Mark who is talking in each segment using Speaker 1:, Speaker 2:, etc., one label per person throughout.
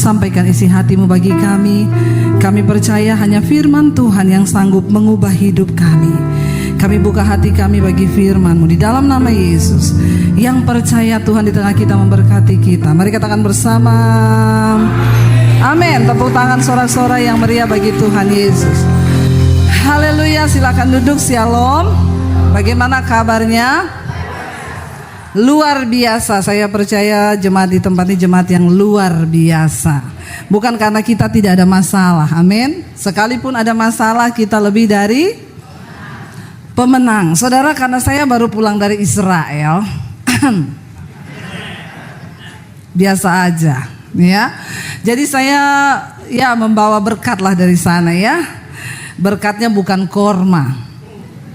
Speaker 1: Sampaikan isi hati-Mu bagi kami. Kami percaya hanya firman Tuhan yang sanggup mengubah hidup kami. Kami buka hati kami bagi firman-Mu di dalam nama Yesus. Yang percaya Tuhan di tengah kita memberkati kita. Mari katakan bersama, amin. Tepuk tangan sorak-sorai yang meriah bagi Tuhan Yesus. Haleluya, silakan duduk. Shalom. Bagaimana kabarnya? Luar biasa. Saya percaya jemaat di tempat ini jemaat yang luar biasa. Bukan karena kita tidak ada masalah, amin. Sekalipun ada masalah, kita lebih dari pemenang. Saudara, karena saya baru pulang dari Israel, biasa aja, ya. Jadi saya membawa berkat lah dari sana, ya. Berkatnya bukan korma,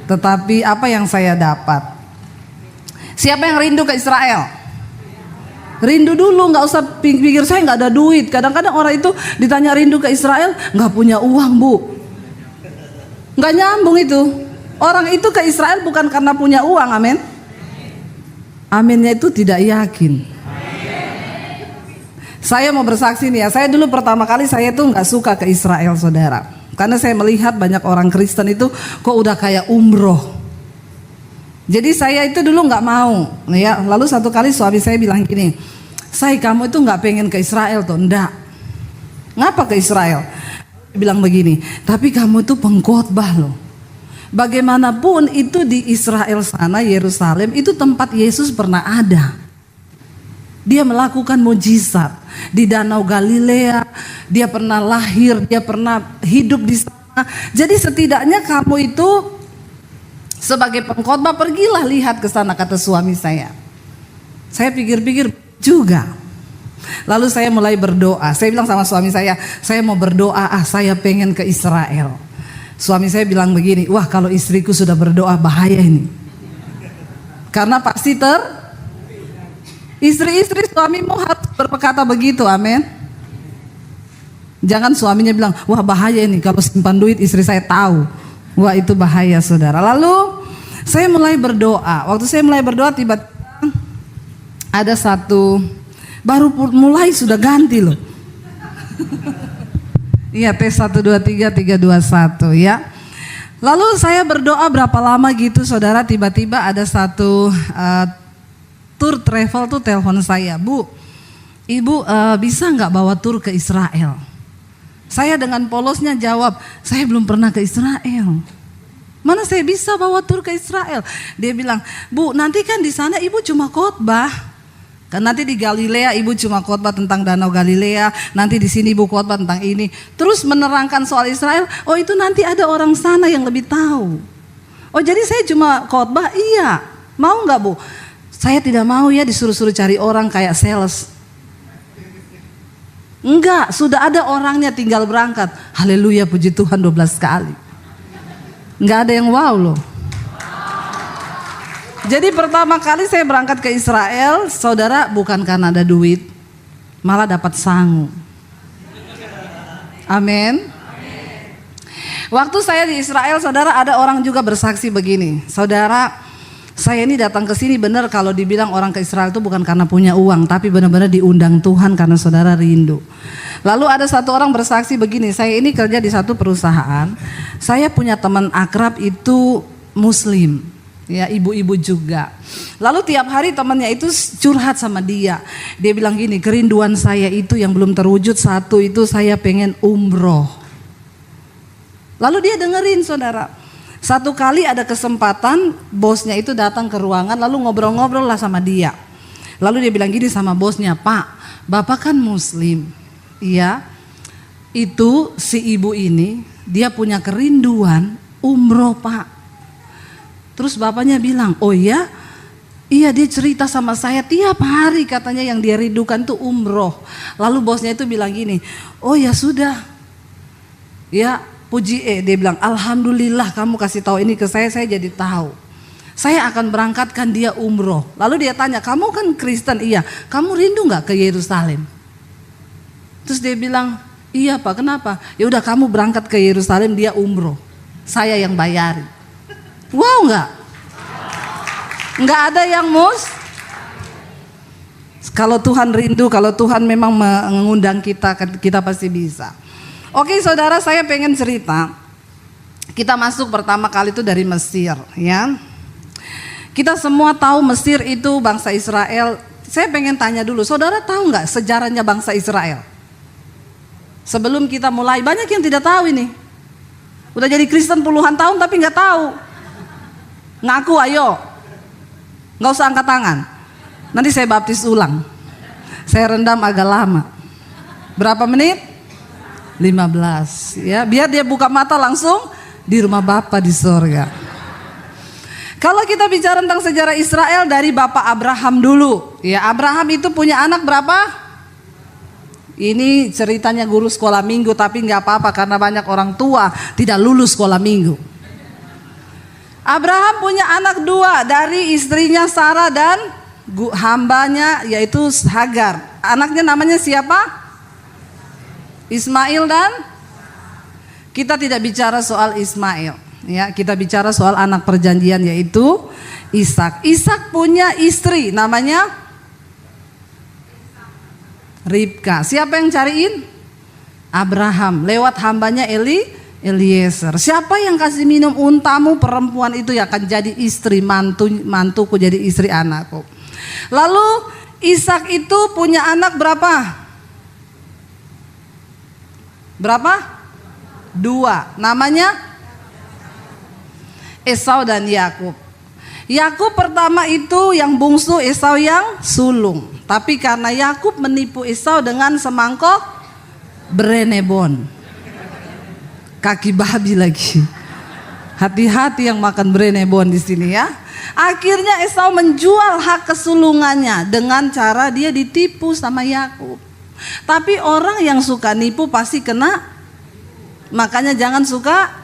Speaker 1: tetapi apa yang saya dapat. Siapa yang rindu ke Israel? Rindu dulu, nggak usah pikir saya nggak ada duit. Kadang-kadang orang itu ditanya rindu ke Israel, nggak punya uang, Bu. Nggak nyambung itu. Orang itu ke Israel bukan karena punya uang, amin. Aminnya itu tidak yakin. Saya mau bersaksi nih ya, saya dulu pertama kali saya tuh nggak suka ke Israel, saudara. Karena saya melihat banyak orang Kristen itu kok udah kayak umroh. Jadi saya itu dulu nggak mau, ya. Lalu satu kali suami saya bilang gini, "Say, kamu itu nggak pengen ke Israel tuh?" "Enggak." "Ngapa ke Israel?" Dia bilang begini, "Tapi kamu itu pengkhotbah loh. Bagaimanapun itu di Israel sana, Yerusalem itu tempat Yesus pernah ada. Dia melakukan mujizat di Danau Galilea, dia pernah lahir, dia pernah hidup di sana. Jadi setidaknya kamu itu sebagai pengkhotbah pergilah lihat ke sana," kata suami saya. Saya pikir-pikir juga. Lalu saya mulai berdoa. Saya bilang sama suami saya mau berdoa, saya pengen ke Israel. Suami saya bilang begini, "Wah, kalau istriku sudah berdoa bahaya ini." Karena pasti istri-istri suamimu harus berkata begitu, amin. Jangan suaminya bilang, "Wah, bahaya ini kalau simpan duit istri saya tahu." Wah, itu bahaya, saudara. Lalu saya mulai berdoa. Waktu saya mulai berdoa, tiba-tiba ada satu, baru mulai sudah ganti loh. Iya, tes 1 2 3 3 2 1 ya. Lalu saya berdoa berapa lama gitu, saudara, tiba-tiba ada satu tour travel tuh telepon saya, "Bu, Ibu bisa nggak bawa tur ke Israel?" Saya dengan polosnya jawab, "Saya belum pernah ke Israel. Mana saya bisa bawa tur ke Israel?" Dia bilang, "Bu, nanti kan di sana Ibu cuma khotbah. Kan nanti di Galilea Ibu cuma khotbah tentang Danau Galilea, nanti di sini Ibu khotbah tentang ini." Terus menerangkan soal Israel, "Oh, itu nanti ada orang sana yang lebih tahu." "Oh, jadi saya cuma khotbah?" "Iya." "Mau nggak, Bu?" "Saya tidak mau ya disuruh-suruh cari orang kayak sales." "Enggak, sudah ada orangnya, tinggal berangkat." Haleluya, puji Tuhan 12 kali. Enggak ada yang wow loh. Jadi pertama kali saya berangkat ke Israel, saudara, bukan karena ada duit, malah dapat sangu. Amin. Waktu saya di Israel, saudara, ada orang juga bersaksi begini, "Saudara, saya ini datang ke sini benar kalau dibilang orang ke Israel itu bukan karena punya uang, tapi benar-benar diundang Tuhan karena saudara rindu." Lalu ada satu orang bersaksi begini, "Saya ini kerja di satu perusahaan, saya punya teman akrab itu Muslim, ya, ibu-ibu juga. Lalu tiap hari temannya itu curhat sama dia. Dia bilang gini, kerinduan saya itu yang belum terwujud satu itu saya pengen umroh." Lalu dia dengerin, saudara. Satu kali ada kesempatan bosnya itu datang ke ruangan lalu ngobrol-ngobrol lah sama dia. Lalu dia bilang gini sama bosnya, "Pak, Bapak kan Muslim. Iya, itu si ibu ini dia punya kerinduan umroh, Pak." Terus bapaknya bilang, "Oh iya? Iya, dia cerita sama saya tiap hari katanya yang dia rindukan tuh umroh." Lalu bosnya itu bilang gini, "Oh ya sudah. Ya, puji dia bilang, "Alhamdulillah kamu kasih tahu ini ke saya jadi tahu. Saya akan berangkatkan dia umroh." Lalu dia tanya, "Kamu kan Kristen?" "Iya." "Kamu rindu nggak ke Yerusalem?" Terus dia bilang, "Iya, Pak, kenapa?" "Ya udah, kamu berangkat ke Yerusalem, dia umroh. Saya yang bayari." Wow, nggak ada yang Kalau Tuhan rindu, kalau Tuhan memang mengundang kita, kita pasti bisa. Oke saudara, saya pengen cerita. Kita masuk pertama kali itu dari Mesir, ya. Kita semua tahu Mesir itu bangsa Israel. Saya pengen tanya dulu, saudara tahu nggak sejarahnya bangsa Israel? Sebelum kita mulai, banyak yang tidak tahu ini. Udah jadi Kristen puluhan tahun tapi nggak tahu. Ngaku ayo, nggak usah angkat tangan. Nanti saya baptis ulang. Saya rendam agak lama. Berapa menit? 15. Ya, biar dia buka mata langsung di rumah Bapa di sorga. Kalau kita bicara tentang sejarah Israel dari Bapak Abraham dulu. Ya, Abraham itu punya anak berapa? Ini ceritanya guru sekolah minggu, tapi nggak apa-apa karena banyak orang tua tidak lulus sekolah minggu. Abraham punya anak 2 dari istrinya Sarah dan hambanya yaitu Hagar. Anaknya namanya siapa? Ismail dan kita tidak bicara soal Ismail, ya, kita bicara soal anak perjanjian yaitu Ishak. Ishak punya istri namanya Ribka. Siapa yang cariin? Abraham lewat hambanya Eliezer. Siapa yang kasih minum untamu perempuan itu yang akan jadi istri mantuku jadi istri anakku. Lalu Ishak itu punya anak berapa? Berapa? 2. Namanya Esau dan Yakub. Yakub pertama itu yang bungsu, Esau yang sulung. Tapi karena Yakub menipu Esau dengan semangkok berenebon, kaki babi lagi. Hati-hati yang makan berenebon di sini ya. Akhirnya Esau menjual hak kesulungannya dengan cara dia ditipu sama Yakub. Tapi orang yang suka nipu pasti kena. Makanya jangan suka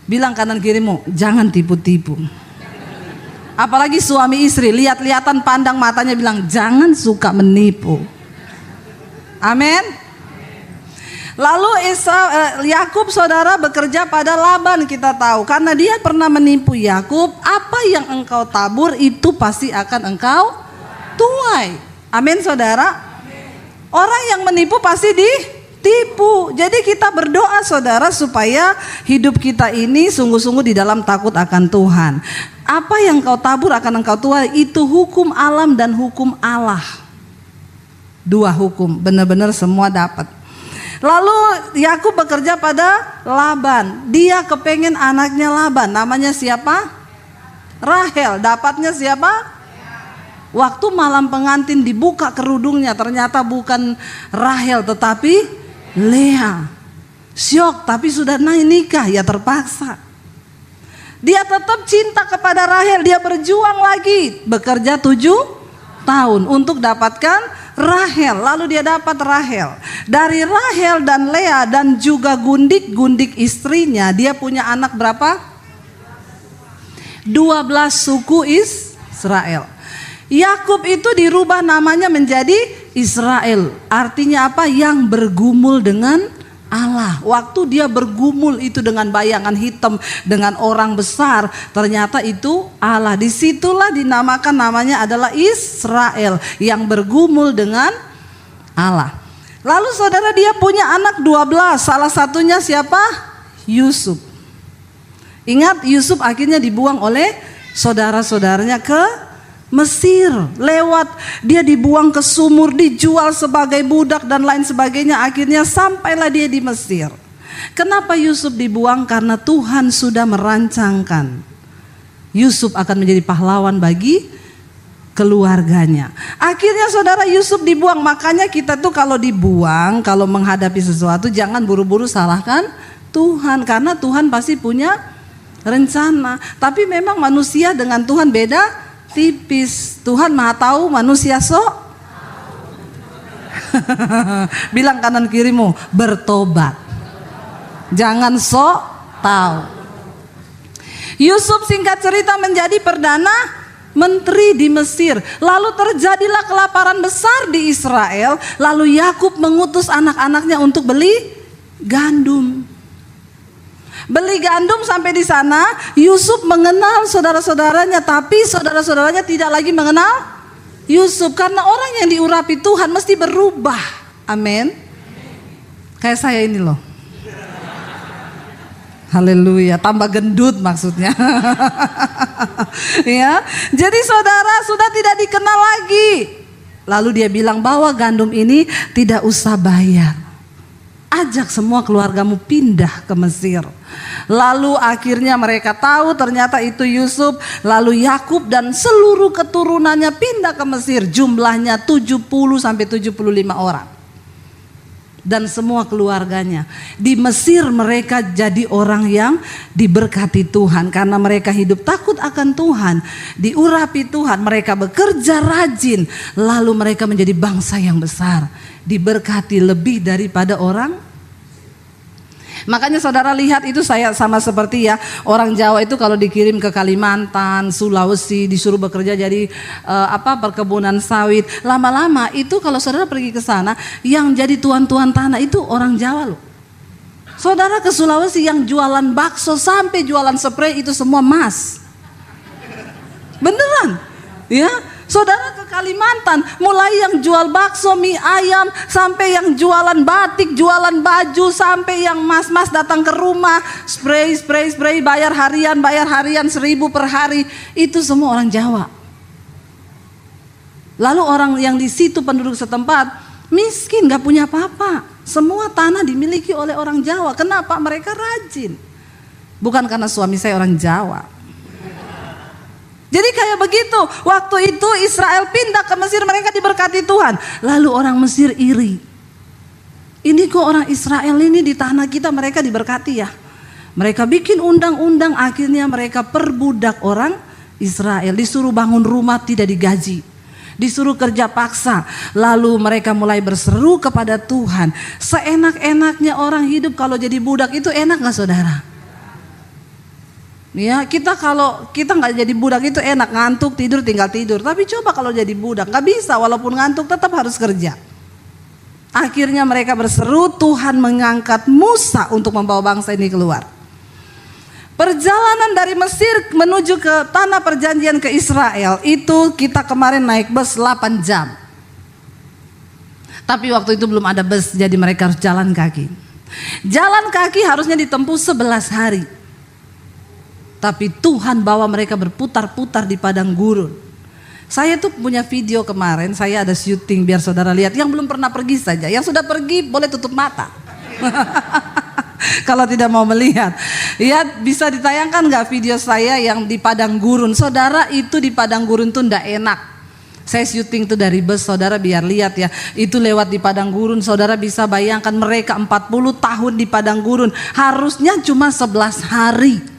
Speaker 1: bilang kanan kirimu, jangan tipu-tipu. Apalagi suami istri, lihat-lihatan pandang matanya bilang jangan suka menipu. Amin. Lalu Yakub saudara bekerja pada Laban, kita tahu karena dia pernah menipu Yakub. Apa yang engkau tabur itu pasti akan engkau tuai. Amin saudara. Orang yang menipu pasti ditipu. Jadi kita berdoa saudara supaya hidup kita ini sungguh-sungguh di dalam takut akan Tuhan. Apa yang kau tabur akan engkau tuai. Itu hukum alam dan hukum Allah. 2 hukum, benar-benar semua dapat. Lalu Yakub bekerja pada Laban. Dia kepengen anaknya Laban. Namanya siapa? Rahel. Dapatnya siapa? Waktu malam pengantin dibuka kerudungnya, ternyata bukan Rahel tetapi Lea. Syok, tapi sudah nikah, ya terpaksa. Dia tetap cinta kepada Rahel, dia berjuang lagi, bekerja 7 tahun untuk dapatkan Rahel. Lalu dia dapat Rahel. Dari Rahel dan Lea dan juga gundik-gundik istrinya, dia punya anak berapa? 12 suku Israel. Yakub itu dirubah namanya menjadi Israel. Artinya apa? Yang bergumul dengan Allah. Waktu dia bergumul itu dengan bayangan hitam, dengan orang besar, ternyata itu Allah. Disitulah dinamakan namanya adalah Israel, yang bergumul dengan Allah. Lalu saudara dia punya anak 12. Salah satunya siapa? Yusuf. Ingat Yusuf akhirnya dibuang oleh saudara-saudaranya ke Mesir. Lewat dia dibuang ke sumur, dijual sebagai budak dan lain sebagainya. Akhirnya sampailah dia di Mesir. Kenapa Yusuf dibuang? Karena Tuhan sudah merancangkan Yusuf akan menjadi pahlawan bagi keluarganya. Akhirnya saudara Yusuf dibuang. Makanya kita tuh kalau dibuang, kalau menghadapi sesuatu jangan buru-buru salahkan Tuhan. Karena Tuhan pasti punya rencana. Tapi memang manusia dengan Tuhan beda tipis. Tuhan maha tahu, manusia bilang kanan kirimu, bertobat. Jangan tahu. Yusuf singkat cerita menjadi perdana menteri di Mesir. Lalu terjadilah kelaparan besar di Israel. Lalu Yakub mengutus anak-anaknya untuk beli gandum. Beli gandum sampai di sana, Yusuf mengenal saudara-saudaranya, tapi saudara-saudaranya tidak lagi mengenal Yusuf. Karena orang yang diurapi Tuhan mesti berubah. Amin. Kayak saya ini loh. Haleluya, tambah gendut maksudnya. Ya, jadi saudara sudah tidak dikenal lagi. Lalu dia bilang, bawa gandum ini, tidak usah bayar. Ajak semua keluargamu pindah ke Mesir. Lalu akhirnya mereka tahu ternyata itu Yusuf. Lalu Yakub dan seluruh keturunannya pindah ke Mesir. Jumlahnya 70 sampai 75 orang. Dan semua keluarganya. Di Mesir mereka jadi orang yang diberkati Tuhan. Karena mereka hidup takut akan Tuhan. Diurapi Tuhan, mereka bekerja rajin. Lalu mereka menjadi bangsa yang besar. Diberkati lebih daripada orang. Makanya saudara lihat itu saya sama seperti ya, orang Jawa itu kalau dikirim ke Kalimantan, Sulawesi, disuruh bekerja jadi perkebunan sawit. Lama-lama itu kalau saudara pergi ke sana, yang jadi tuan-tuan tanah itu orang Jawa loh. Saudara ke Sulawesi yang jualan bakso sampai jualan spray itu semua emas. Beneran? Ya. Saudara ke Kalimantan, mulai yang jual bakso, mie ayam, sampai yang jualan batik, jualan baju, sampai yang mas-mas datang ke rumah, spray, bayar harian 1.000 per hari, itu semua orang Jawa. Lalu orang yang di situ penduduk setempat miskin, gak punya apa-apa, semua tanah dimiliki oleh orang Jawa. Kenapa? Mereka rajin. Bukan karena suami saya orang Jawa. Jadi kayak begitu, waktu itu Israel pindah ke Mesir, mereka diberkati Tuhan. Lalu orang Mesir iri. Ini kok orang Israel ini di tanah kita mereka diberkati ya. Mereka bikin undang-undang, akhirnya mereka perbudak orang Israel. Disuruh bangun rumah tidak digaji. Disuruh kerja paksa. Lalu mereka mulai berseru kepada Tuhan. Seenak-enaknya orang hidup kalau jadi budak itu enak gak saudara? Ya, kalau kita nggak jadi budak itu enak, ngantuk tidur tinggal tidur. Tapi coba kalau jadi budak nggak bisa, walaupun ngantuk tetap harus kerja. Akhirnya mereka berseru, Tuhan mengangkat Musa untuk membawa bangsa ini keluar. Perjalanan dari Mesir menuju ke tanah perjanjian ke Israel itu kita kemarin naik bus 8 jam. Tapi waktu itu belum ada bus, jadi mereka harus jalan kaki. Jalan kaki harusnya ditempuh 11 hari. Tapi Tuhan bawa mereka berputar-putar di padang gurun. Saya tuh punya video kemarin, saya ada syuting biar saudara lihat. Yang belum pernah pergi saja, yang sudah pergi boleh tutup mata. Kalau tidak mau melihat. Ya, bisa ditayangkan gak video saya yang di padang gurun. Saudara, itu di padang gurun tuh ndak enak. Saya syuting tuh dari bus, saudara biar lihat ya. Itu lewat di padang gurun, saudara bisa bayangkan mereka 40 tahun di padang gurun. Harusnya cuma 11 hari.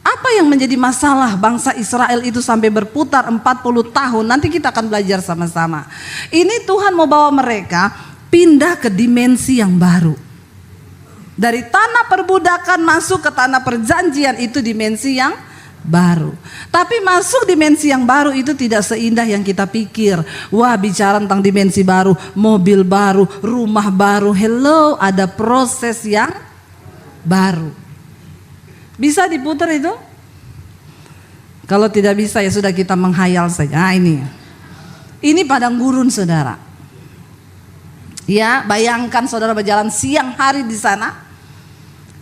Speaker 1: Apa yang menjadi masalah bangsa Israel itu sampai berputar 40 tahun? Nanti kita akan belajar sama-sama. Ini Tuhan mau bawa mereka pindah ke dimensi yang baru. Dari tanah perbudakan masuk ke tanah perjanjian, itu dimensi yang baru. Tapi masuk dimensi yang baru itu tidak seindah yang kita pikir. Wah, bicara tentang dimensi baru, mobil baru, rumah baru. Hello, ada proses yang baru. Bisa diputar itu? Kalau tidak bisa ya sudah, kita menghayal saja. Nah, ini padang gurun saudara. Ya, bayangkan saudara berjalan siang hari di sana.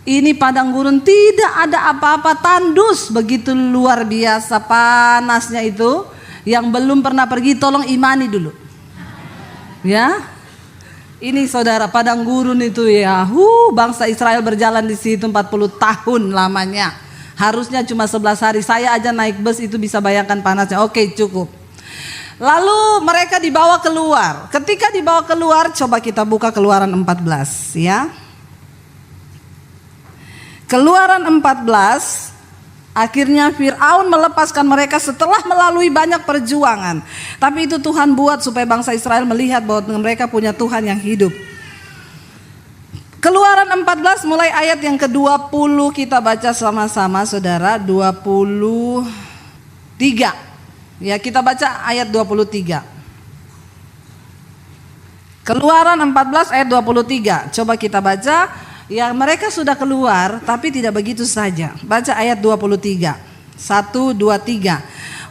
Speaker 1: Ini padang gurun, tidak ada apa-apa, tandus, begitu luar biasa panasnya itu. Yang belum pernah pergi tolong imani dulu. Ya. Ini saudara, padang gurun itu ya, bangsa Israel berjalan di situ 40 tahun lamanya. Harusnya cuma 11 hari. Saya aja naik bus itu bisa bayangkan panasnya. Oke, cukup. Lalu mereka dibawa keluar. Ketika dibawa keluar, coba kita buka Keluaran 14 ya. Keluaran 14. Akhirnya Fir'aun melepaskan mereka setelah melalui banyak perjuangan. Tapi itu Tuhan buat supaya bangsa Israel melihat bahwa mereka punya Tuhan yang hidup. Keluaran 14 mulai ayat yang ke-20 kita baca sama-sama saudara. 23. Ya, kita baca ayat 23. Keluaran 14 ayat 23. Coba kita baca. ya mereka sudah keluar, tapi tidak begitu saja. Baca ayat 23. 1, 2, 3.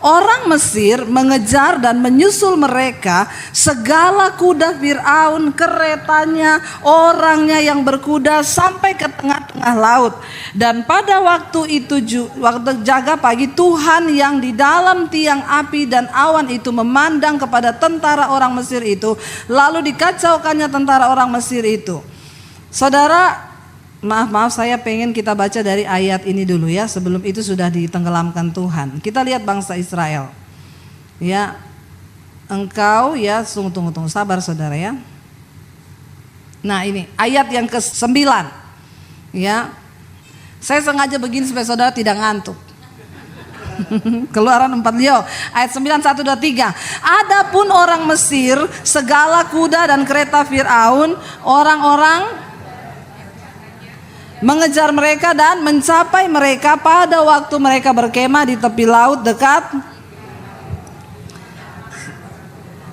Speaker 1: Orang Mesir mengejar dan menyusul mereka, segala kuda Fir'aun, keretanya, orangnya yang berkuda sampai ke tengah-tengah laut. Dan pada waktu itu, waktu jaga pagi, Tuhan yang di dalam tiang api dan awan itu memandang kepada tentara orang Mesir itu, lalu dikacaukannya tentara orang Mesir itu. Saudara, maaf saya pengen kita baca dari ayat ini dulu ya, sebelum itu sudah ditenggelamkan Tuhan. Kita lihat bangsa Israel. Ya, engkau ya, tunggu sabar saudara ya. Nah ini ayat yang ke-9. Ya, saya sengaja begini supaya saudara tidak ngantuk. Keluaran 4 ayat 9, 1, 2, 3. Adapun orang Mesir, segala kuda dan kereta Fir'aun, orang-orang mengejar mereka dan mencapai mereka pada waktu mereka berkemah di tepi laut dekat.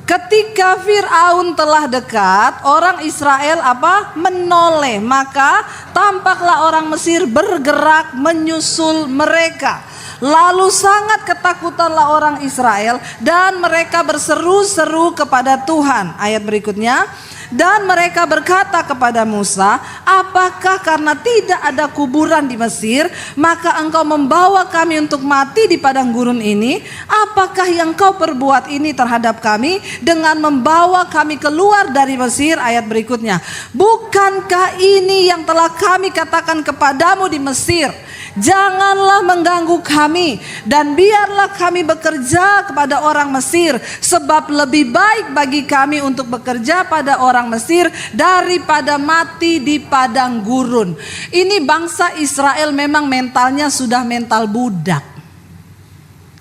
Speaker 1: Ketika Fir'aun telah dekat, orang Israel menoleh, maka tampaklah orang Mesir bergerak menyusul mereka. Lalu sangat ketakutanlah orang Israel dan mereka berseru-seru kepada Tuhan. Ayat berikutnya. Dan mereka berkata kepada Musa, apakah karena tidak ada kuburan di Mesir, maka engkau membawa kami untuk mati di padang gurun ini? Apakah yang kau perbuat ini terhadap kami dengan membawa kami keluar dari Mesir? Ayat berikutnya, bukankah ini yang telah kami katakan kepadamu di Mesir? Janganlah mengganggu kami dan biarlah kami bekerja kepada orang Mesir, sebab lebih baik bagi kami untuk bekerja pada orang Mesir daripada mati di padang gurun. Ini bangsa Israel memang mentalnya sudah mental budak,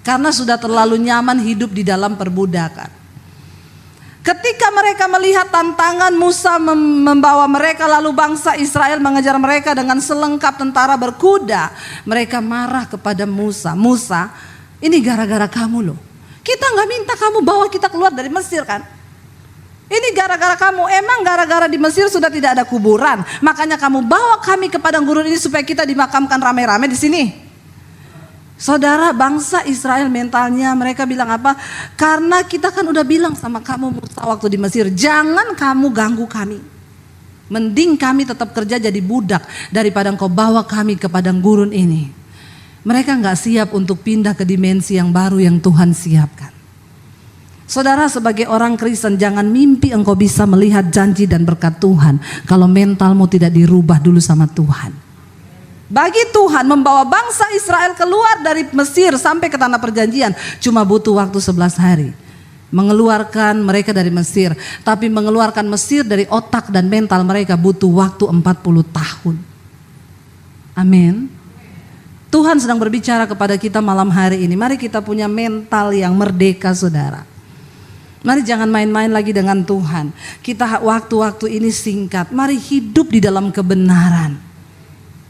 Speaker 1: karena sudah terlalu nyaman hidup di dalam perbudakan. Ketika mereka melihat tantangan Musa membawa mereka, lalu bangsa Israel mengejar mereka dengan selengkap tentara berkuda, mereka marah kepada Musa. Musa, ini gara-gara kamu loh. Kita gak minta kamu bawa kita keluar dari Mesir kan? Ini gara-gara kamu. Emang gara-gara di Mesir sudah tidak ada kuburan, makanya kamu bawa kami ke padang gurun ini supaya kita dimakamkan rame-rame di sini. Saudara, bangsa Israel mentalnya mereka bilang apa? Karena kita kan udah bilang sama kamu Musa waktu di Mesir, jangan kamu ganggu kami. Mending kami tetap kerja jadi budak daripada engkau bawa kami ke padang gurun ini. Mereka gak siap untuk pindah ke dimensi yang baru yang Tuhan siapkan. Saudara, sebagai orang Kristen, jangan mimpi engkau bisa melihat janji dan berkat Tuhan kalau mentalmu tidak dirubah dulu sama Tuhan. Bagi Tuhan membawa bangsa Israel keluar dari Mesir sampai ke tanah perjanjian cuma butuh waktu 11 hari. Mengeluarkan mereka dari Mesir, tapi mengeluarkan Mesir dari otak dan mental mereka butuh waktu 40 tahun. Amin. Tuhan sedang berbicara kepada kita malam hari ini. Mari kita punya mental yang merdeka, saudara. Mari jangan main-main lagi dengan Tuhan. Kita waktu-waktu ini singkat. Mari hidup di dalam kebenaran.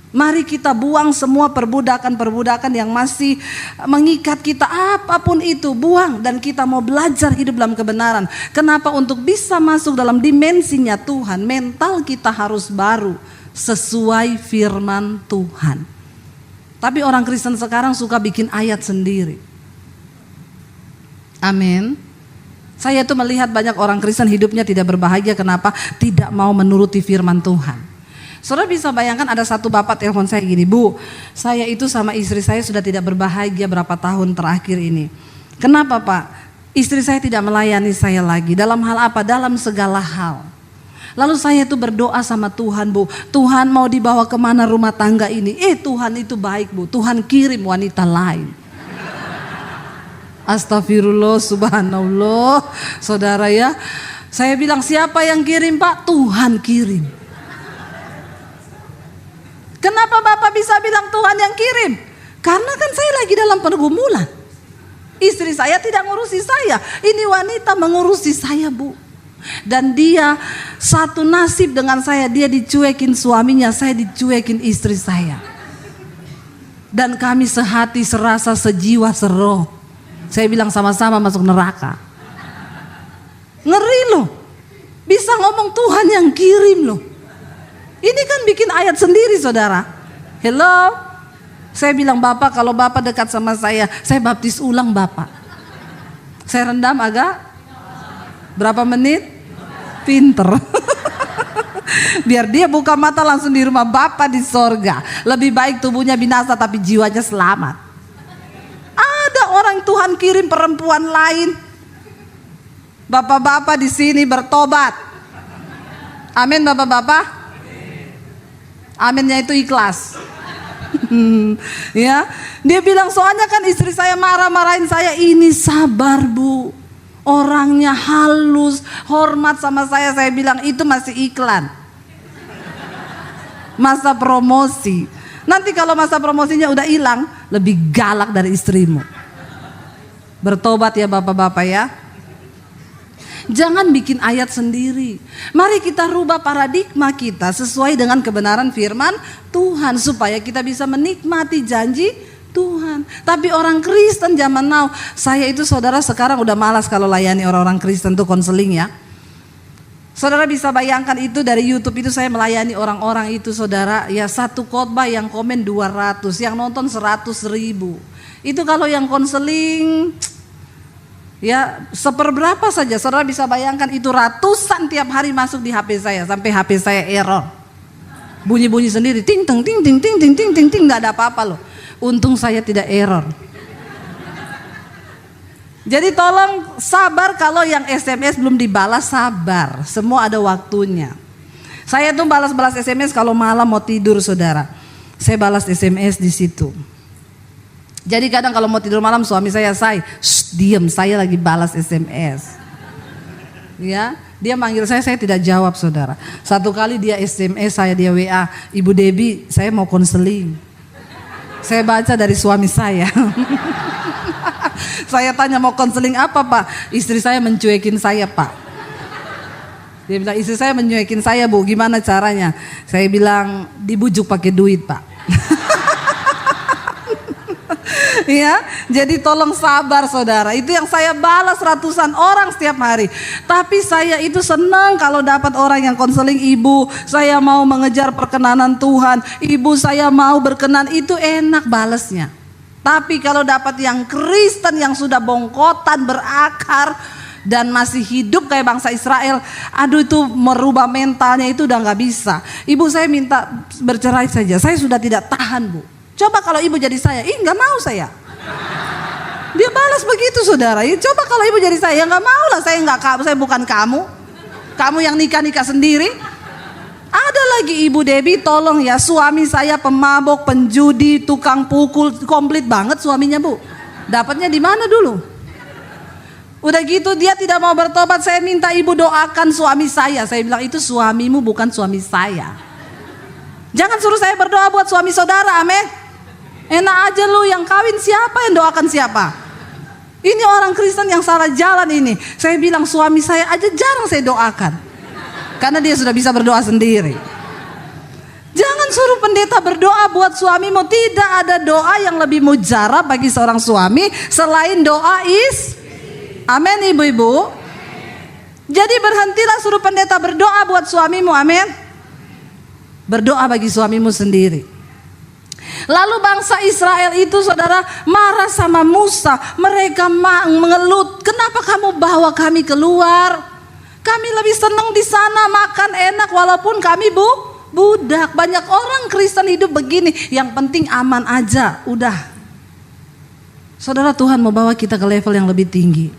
Speaker 1: Mari kita buang semua perbudakan-perbudakan yang masih mengikat kita, apapun itu buang, dan kita mau belajar hidup dalam kebenaran. Kenapa? Untuk bisa masuk dalam dimensinya Tuhan, mental kita harus baru sesuai firman Tuhan. Tapi orang Kristen sekarang suka bikin ayat sendiri. Amin. Saya tuh melihat banyak orang Kristen hidupnya tidak berbahagia. Kenapa? Tidak mau menuruti firman Tuhan. Saudara bisa bayangkan ada satu bapak telepon saya gini, Bu, saya itu sama istri saya sudah tidak berbahagia berapa tahun terakhir ini. Kenapa Pak? Istri saya tidak melayani saya lagi. Dalam hal apa? Dalam segala hal. Lalu saya itu berdoa sama Tuhan, Bu, Tuhan mau dibawa kemana rumah tangga ini? Tuhan itu baik, Bu, Tuhan kirim wanita lain. Astagfirullah, subhanallah. Saudara ya, saya bilang siapa yang kirim Pak? Tuhan kirim. Kenapa Bapak bisa bilang Tuhan yang kirim? Karena kan saya lagi dalam pergumulan. Istri saya tidak ngurusi saya. Ini wanita mengurusi saya, Bu. Dan dia satu nasib dengan saya. Dia dicuekin suaminya, saya dicuekin istri saya. Dan kami sehati, serasa, sejiwa, seroh. Saya bilang sama-sama masuk neraka. Ngeri loh. Bisa ngomong Tuhan yang kirim loh. Ini kan bikin ayat sendiri saudara. Hello? Saya bilang Bapak kalau Bapak dekat sama saya baptis ulang Bapak. Saya rendam agak berapa menit? Pinter. Biar dia buka mata langsung di rumah Bapak di sorga. Lebih baik tubuhnya binasa tapi jiwanya selamat. Ada orang Tuhan kirim perempuan lain. Bapak-bapak di sini bertobat. Amin bapak-bapak. Aminnya itu ikhlas. Ya, dia bilang soalnya kan istri saya marah-marahin saya. Ini sabar bu, orangnya halus, hormat sama saya. Saya bilang itu masih iklan, masa promosi. Nanti kalau masa promosinya udah hilang, lebih galak dari istrimu. Bertobat ya bapak-bapak ya. Jangan bikin ayat sendiri. Mari kita rubah paradigma kita sesuai dengan kebenaran firman Tuhan supaya kita bisa menikmati janji Tuhan. Tapi orang Kristen zaman now, saya itu saudara sekarang udah malas kalau layani orang-orang Kristen tuh konseling ya. Saudara bisa bayangkan itu dari YouTube itu saya melayani orang-orang itu saudara. Ya satu khotbah yang komen 200, yang nonton 100.000. Itu kalau yang konseling ya seperberapa saja. Saudara bisa bayangkan itu ratusan tiap hari masuk di HP saya. Sampai HP saya error, bunyi-bunyi sendiri, ting ting ting ting ting ting ting ting ting, nggak ada apa-apa loh. Untung saya tidak error. Jadi tolong sabar kalau yang SMS belum dibalas, sabar. Semua ada waktunya. Saya tuh balas-balas SMS kalau malam mau tidur saudara. Saya balas SMS di situ. Jadi kadang kalau mau tidur malam suami saya diam, saya lagi balas SMS. Ya, dia manggil saya tidak jawab saudara. Satu kali dia SMS saya, dia WA, Ibu Debbie saya mau konseling. Saya baca dari suami saya. Saya tanya mau konseling apa pak? Istri saya mencuekin saya pak. Dia bilang istri saya mencuekin saya bu, gimana caranya? Saya bilang dibujuk pakai duit pak. Ya, jadi tolong sabar saudara. Itu yang saya balas ratusan orang setiap hari. Tapi saya itu senang kalau dapat orang yang konseling, ibu saya mau mengejar perkenanan Tuhan, ibu saya mau berkenan, itu enak balasnya. Tapi kalau dapat yang Kristen yang sudah bongkotan berakar dan masih hidup kayak bangsa Israel, aduh itu merubah mentalnya itu udah gak bisa. Ibu saya minta bercerai saja, saya sudah tidak tahan bu. Coba kalau ibu jadi saya, gak mau saya. Dia balas begitu saudara. Coba kalau ibu jadi saya, gak mau lah, saya bukan kamu. Kamu yang nikah-nikah sendiri. Ada lagi Ibu Debbie, tolong ya, suami saya pemabok, penjudi, tukang pukul, komplit banget suaminya bu. Dapatnya di mana dulu? Udah gitu dia tidak mau bertobat, saya minta ibu doakan suami saya. Saya bilang itu suamimu bukan suami saya. Jangan suruh saya berdoa buat suami saudara, amin. Enak aja lu, yang kawin siapa, yang doakan siapa? Ini orang Kristen yang salah jalan ini. Saya bilang suami saya aja jarang saya doakan, karena dia sudah bisa berdoa sendiri. Jangan suruh pendeta berdoa buat suamimu. Tidak ada doa yang lebih mujarab bagi seorang suami selain doa amin ibu-ibu. Jadi berhentilah suruh pendeta berdoa buat suamimu, amin. Berdoa bagi suamimu sendiri. Lalu bangsa Israel itu saudara marah sama Musa. Mereka mengelut, kenapa kamu bawa kami keluar? Kami lebih senang di sana, makan enak walaupun kami budak. Banyak orang Kristen hidup begini, yang penting aman aja, udah. Saudara, Tuhan mau bawa kita ke level yang lebih tinggi.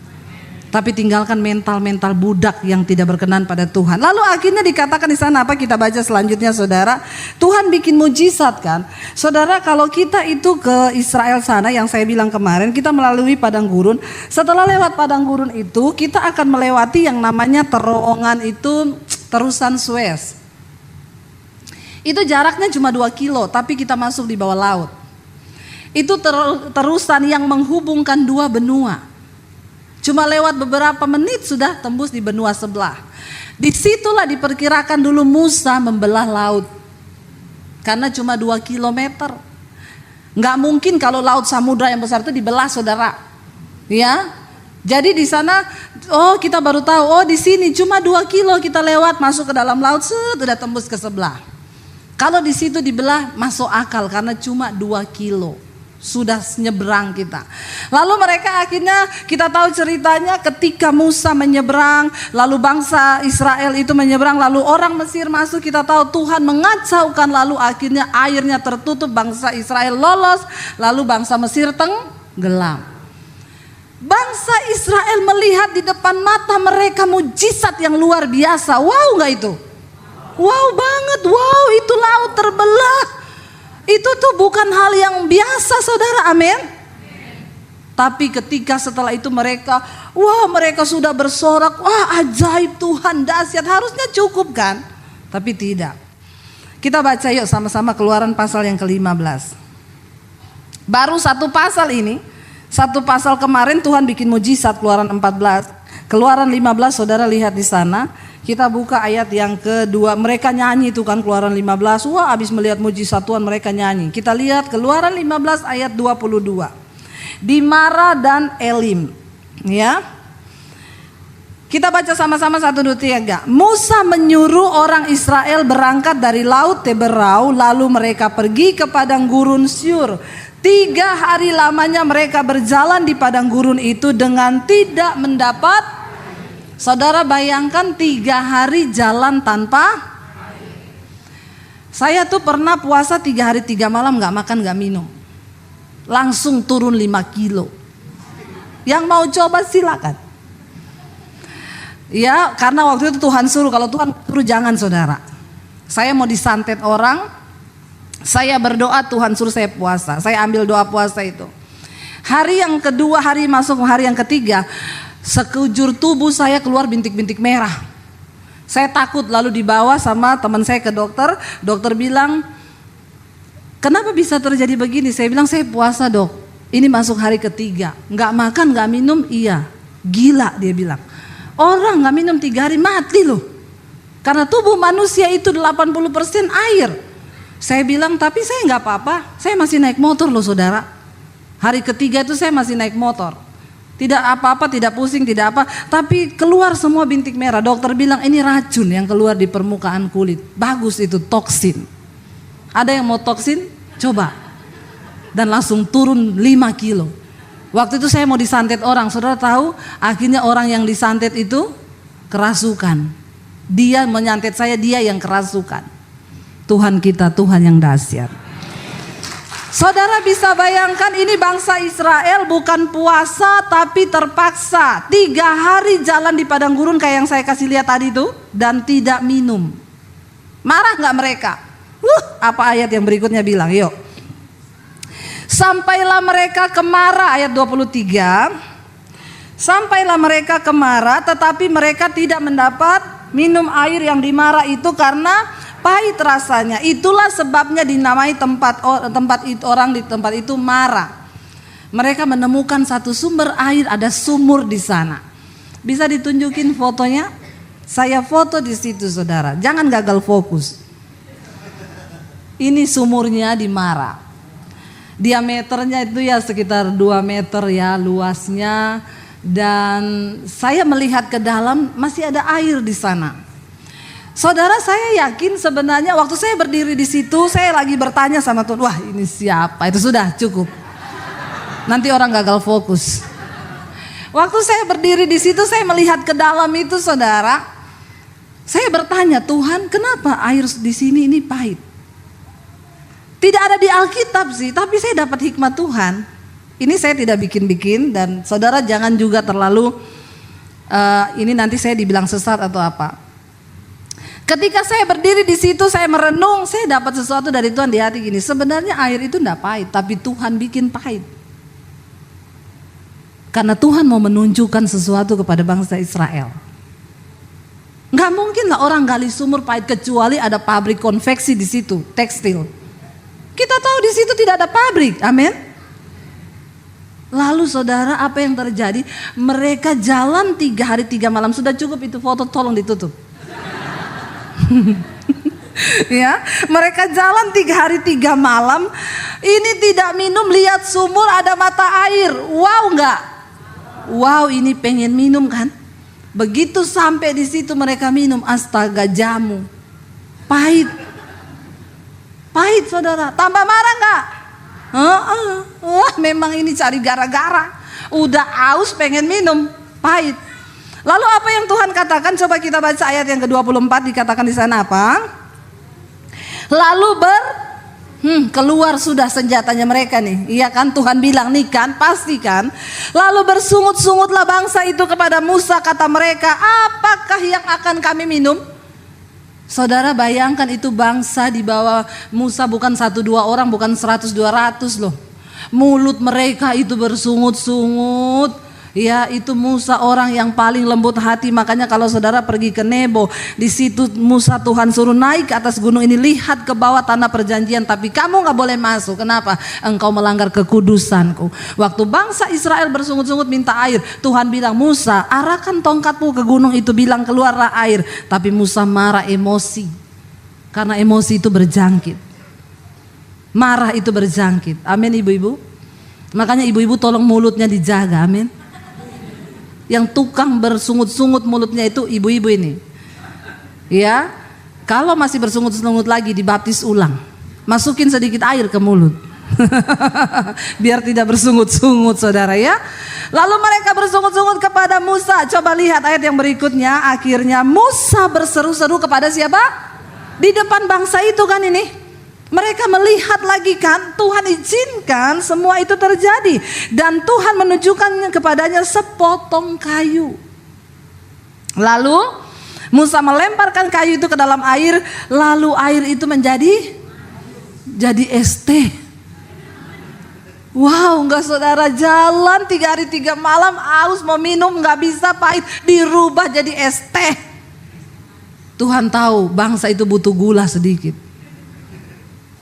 Speaker 1: Tapi tinggalkan mental-mental budak yang tidak berkenan pada Tuhan. Lalu akhirnya dikatakan di sana apa, kita baca selanjutnya saudara. Tuhan bikin mujizat kan. Saudara, kalau kita itu ke Israel sana yang saya bilang kemarin, kita melalui padang gurun. Setelah lewat padang gurun itu, kita akan melewati yang namanya terowongan itu, terusan Suez. Itu jaraknya cuma 2 kilo, tapi kita masuk di bawah laut. Itu terusan yang menghubungkan dua benua. Cuma lewat beberapa menit sudah tembus di benua sebelah. Disitulah diperkirakan dulu Musa membelah laut. Karena cuma 2 kilometer. Nggak mungkin kalau laut samudra yang besar itu dibelah saudara. Ya, jadi di sana, kita baru tahu, di sini cuma 2 kilo kita lewat masuk ke dalam laut, sudah tembus ke sebelah. Kalau di situ dibelah masuk akal karena cuma 2 kilo. Sudah nyebrang kita. Lalu mereka akhirnya kita tahu ceritanya ketika Musa menyeberang, lalu bangsa Israel itu menyeberang, lalu orang Mesir masuk, kita tahu Tuhan mengacaukan, lalu akhirnya airnya tertutup, bangsa Israel lolos, lalu bangsa Mesir tenggelam. Bangsa Israel melihat di depan mata mereka mujizat yang luar biasa. Wow gak itu? Wow banget, wow itu laut terbelah. Itu tuh bukan hal yang biasa saudara, amin. Tapi ketika setelah itu mereka sudah bersorak, wah ajaib Tuhan dahsyat, harusnya cukup kan? Tapi tidak. Kita baca yuk sama-sama Keluaran pasal yang ke-15. Baru satu pasal ini, satu pasal kemarin Tuhan bikin mujizat Keluaran 14. Keluaran 15 saudara lihat di sana. Kita buka ayat yang kedua, mereka nyanyi itu kan Keluaran 15. Wah habis melihat mujizat Tuhan mereka nyanyi. Kita lihat Keluaran 15 ayat 22. Di Mara dan Elim. Ya. Kita baca sama-sama 1, 2, 3. Musa menyuruh orang Israel berangkat dari laut Teberau, lalu mereka pergi ke padang gurun Syur. 3 hari lamanya mereka berjalan di padang gurun itu dengan tidak mendapat. Saudara bayangkan 3 hari jalan tanpa. Saya tuh pernah puasa 3 hari 3 malam gak makan gak minum. Langsung turun 5 kilo. Yang mau coba silakan. Ya karena waktu itu Tuhan suruh. Kalau Tuhan suruh jangan saudara. Saya mau disantet orang. Saya berdoa Tuhan suruh saya puasa. Saya ambil doa puasa itu. Hari yang kedua, hari masuk hari yang ketiga, sekujur tubuh saya keluar bintik-bintik merah. Saya takut, lalu dibawa sama teman saya ke dokter. Dokter bilang, kenapa bisa terjadi begini? Saya bilang, saya puasa dok, ini masuk hari ketiga, gak makan gak minum. Iya, gila dia bilang. Orang gak minum 3 hari mati loh. Karena tubuh manusia itu 80% air. Saya bilang, tapi saya gak apa-apa, saya masih naik motor loh saudara. Hari ketiga itu saya masih naik motor. Tidak apa-apa, tidak pusing, tidak apa. Tapi keluar semua bintik merah. Dokter bilang ini racun yang keluar di permukaan kulit. Bagus itu, toksin. Ada yang mau toksin? Coba. Dan langsung turun 5 kilo. Waktu itu saya mau disantet orang. Saudara tahu akhirnya orang yang disantet itu kerasukan. Dia menyantet saya, dia yang kerasukan. Tuhan kita, Tuhan yang dahsyat. Saudara bisa bayangkan ini bangsa Israel bukan puasa tapi terpaksa 3 hari jalan di padang gurun kayak yang saya kasih lihat tadi itu dan tidak minum. Marah gak mereka? Apa ayat yang berikutnya bilang? Yuk. Sampailah mereka ke Mara ayat 23. Sampailah mereka ke Mara tetapi mereka tidak mendapat minum air yang di Mara itu karena pahit rasanya. Itulah sebabnya dinamai tempat itu, orang di tempat itu Mara. Mereka menemukan satu sumber air, ada sumur di sana. Bisa ditunjukin fotonya? Saya foto di situ saudara. Jangan gagal fokus. Ini sumurnya di Mara. Diameternya itu ya sekitar 2 meter ya luasnya. Dan saya melihat ke dalam masih ada air di sana. Saudara saya yakin sebenarnya waktu saya berdiri di situ saya lagi bertanya sama Tuhan, wah ini siapa? Itu sudah cukup. Nanti orang gagal fokus. Waktu saya berdiri di situ saya melihat ke dalam itu saudara. Saya bertanya, Tuhan kenapa air di sini ini pahit? Tidak ada di Alkitab sih, tapi saya dapat hikmat Tuhan. Ini saya tidak bikin-bikin dan saudara jangan juga terlalu ini nanti saya dibilang sesat atau apa. Ketika saya berdiri di situ, saya merenung, saya dapat sesuatu dari Tuhan di hati gini. Sebenarnya air itu enggak pahit, tapi Tuhan bikin pahit. Karena Tuhan mau menunjukkan sesuatu kepada bangsa Israel. Enggak mungkin lah orang gali sumur pahit kecuali ada pabrik konveksi di situ, tekstil. Kita tahu di situ tidak ada pabrik, amin. Lalu saudara apa yang terjadi? Mereka jalan 3 hari 3 malam, sudah cukup itu foto, tolong ditutup. Ya, mereka jalan 3 hari 3 malam. Ini tidak minum, lihat sumur ada mata air. Wow enggak? Wow, ini pengen minum kan? Begitu sampai di situ mereka minum, astaga jamu. Pahit. Pahit saudara. Tambah marah nggak? Wah memang ini cari gara-gara. Udah haus pengen minum, pahit. Lalu apa yang Tuhan katakan? Coba kita baca ayat yang ke-24, dikatakan di sana apa? Lalu keluar sudah senjatanya mereka nih. Iya kan, Tuhan bilang nih kan, pasti kan. Lalu bersungut-sungutlah bangsa itu kepada Musa, kata mereka, apakah yang akan kami minum? Saudara bayangkan itu bangsa di bawah Musa bukan 1-2 orang, bukan 100-200 loh. Mulut mereka itu bersungut-sungut. Ya itu Musa orang yang paling lembut hati. Makanya kalau saudara pergi ke Nebo, di situ Musa Tuhan suruh naik ke atas gunung ini, lihat ke bawah tanah perjanjian, tapi kamu gak boleh masuk. Kenapa? Engkau melanggar kekudusanku. Waktu bangsa Israel bersungut-sungut minta air, Tuhan bilang, Musa arahkan tongkatmu ke gunung itu, bilang keluarlah air. Tapi Musa marah, emosi. Karena emosi itu berjangkit. Marah itu berjangkit. Amin ibu-ibu. Makanya ibu-ibu tolong mulutnya dijaga. Amin. Yang tukang bersungut-sungut mulutnya itu ibu-ibu ini. Ya, kalau masih bersungut-sungut lagi dibaptis ulang. Masukin sedikit air ke mulut. Biar tidak bersungut-sungut saudara ya. Lalu mereka bersungut-sungut kepada Musa. Coba lihat ayat yang berikutnya. Akhirnya Musa berseru-seru kepada siapa? Di depan bangsa itu kan ini. Mereka melihat lagi kan, Tuhan izinkan semua itu terjadi. Dan Tuhan menunjukkan kepadanya sepotong kayu. Lalu Musa melemparkan kayu itu ke dalam air. Lalu air itu menjadi es teh. Wow, enggak saudara, jalan 3 hari 3 malam haus mau minum enggak bisa, pahit, dirubah jadi es teh. Tuhan tahu bangsa itu butuh gula sedikit.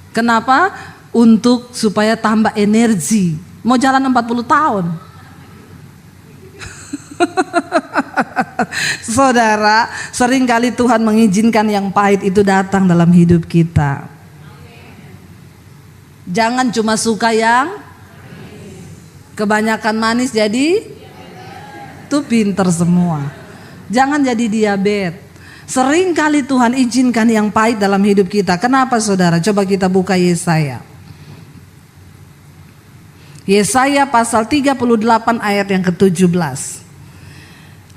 Speaker 1: Kenapa? Untuk supaya tambah energi. Mau jalan 40 tahun. Saudara, seringkali Tuhan mengizinkan yang pahit itu datang dalam hidup kita. Jangan cuma suka yang kebanyakan manis jadi tuh pinter semua. Jangan jadi diabetes. Sering kali Tuhan izinkan yang pahit dalam hidup kita. Kenapa saudara? Coba kita buka Yesaya. Yesaya pasal 38 ayat yang ke-17.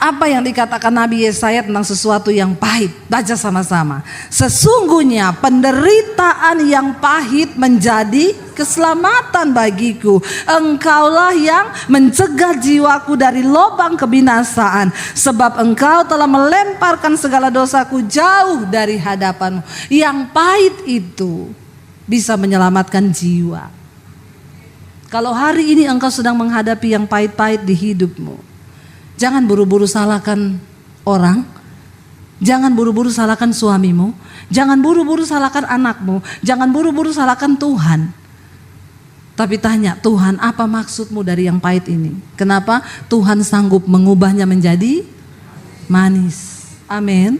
Speaker 1: Apa yang dikatakan Nabi Yesaya tentang sesuatu yang pahit? Baca sama-sama. Sesungguhnya penderitaan yang pahit menjadi keselamatan bagiku. Engkaulah yang mencegah jiwaku dari lubang kebinasaan. Sebab engkau telah melemparkan segala dosaku jauh dari hadapanmu. Yang pahit itu bisa menyelamatkan jiwa. Kalau hari ini engkau sedang menghadapi yang pahit-pahit di hidupmu, jangan buru-buru salahkan orang. Jangan buru-buru salahkan suamimu. Jangan buru-buru salahkan anakmu. Jangan buru-buru salahkan Tuhan. Tapi tanya, Tuhan apa maksudmu dari yang pahit ini? Kenapa? Tuhan sanggup mengubahnya menjadi manis. Amin.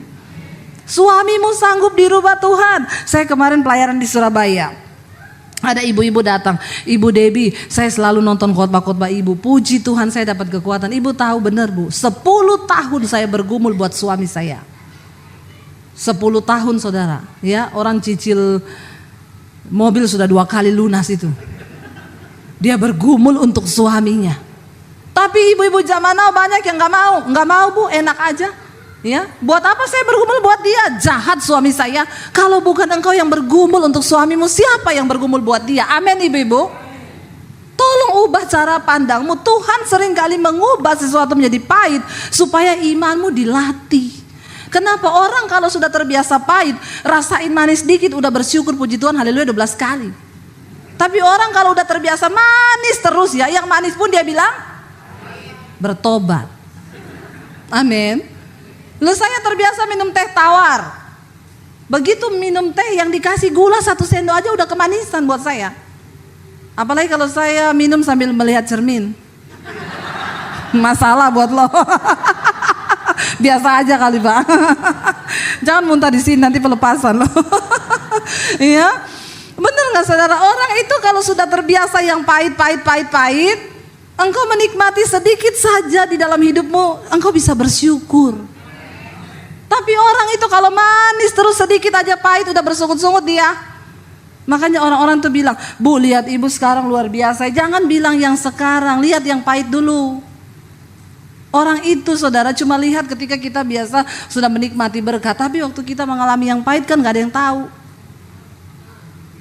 Speaker 1: Suamimu sanggup dirubah Tuhan. Saya kemarin pelayaran di Surabaya. Ada ibu-ibu datang, Ibu Debbie, saya selalu nonton khotbah-khotbah ibu. Puji Tuhan saya dapat kekuatan. Ibu tahu benar bu, 10 tahun saya bergumul buat suami saya. 10 tahun saudara, ya orang cicil mobil sudah 2 kali lunas itu. Dia bergumul untuk suaminya. Tapi ibu-ibu zaman now banyak yang nggak mau bu, enak aja. Ya, buat apa saya bergumul buat dia? Jahat suami saya. Kalau bukan engkau yang bergumul untuk suamimu, siapa yang bergumul buat dia? Amin ibu-ibu. Tolong ubah cara pandangmu. Tuhan seringkali mengubah sesuatu menjadi pahit supaya imanmu dilatih. Kenapa orang kalau sudah terbiasa pahit, rasain manis dikit udah bersyukur puji Tuhan haleluya 12 kali. Tapi orang kalau udah terbiasa manis terus ya, yang manis pun dia bilang bertobat. Amin. Lalu saya terbiasa minum teh tawar. Begitu minum teh yang dikasih gula 1 sendok aja udah kemanisan buat saya. Apalagi kalau saya minum sambil melihat cermin. Masalah buat lo. Biasa aja kali Pak. Jangan muntah di sini nanti pelepasan lo. Iya. Bener gak saudara? Orang itu kalau sudah terbiasa yang pahit, engkau menikmati sedikit saja di dalam hidupmu, engkau bisa bersyukur. Tapi orang itu kalau manis terus sedikit aja pahit udah bersungut-sungut dia. Makanya orang-orang tuh bilang, Bu lihat ibu sekarang luar biasa. Jangan bilang yang sekarang, lihat yang pahit dulu. Orang itu saudara cuma lihat ketika kita biasa sudah menikmati berkat. Tapi waktu kita mengalami yang pahit kan gak ada yang tahu.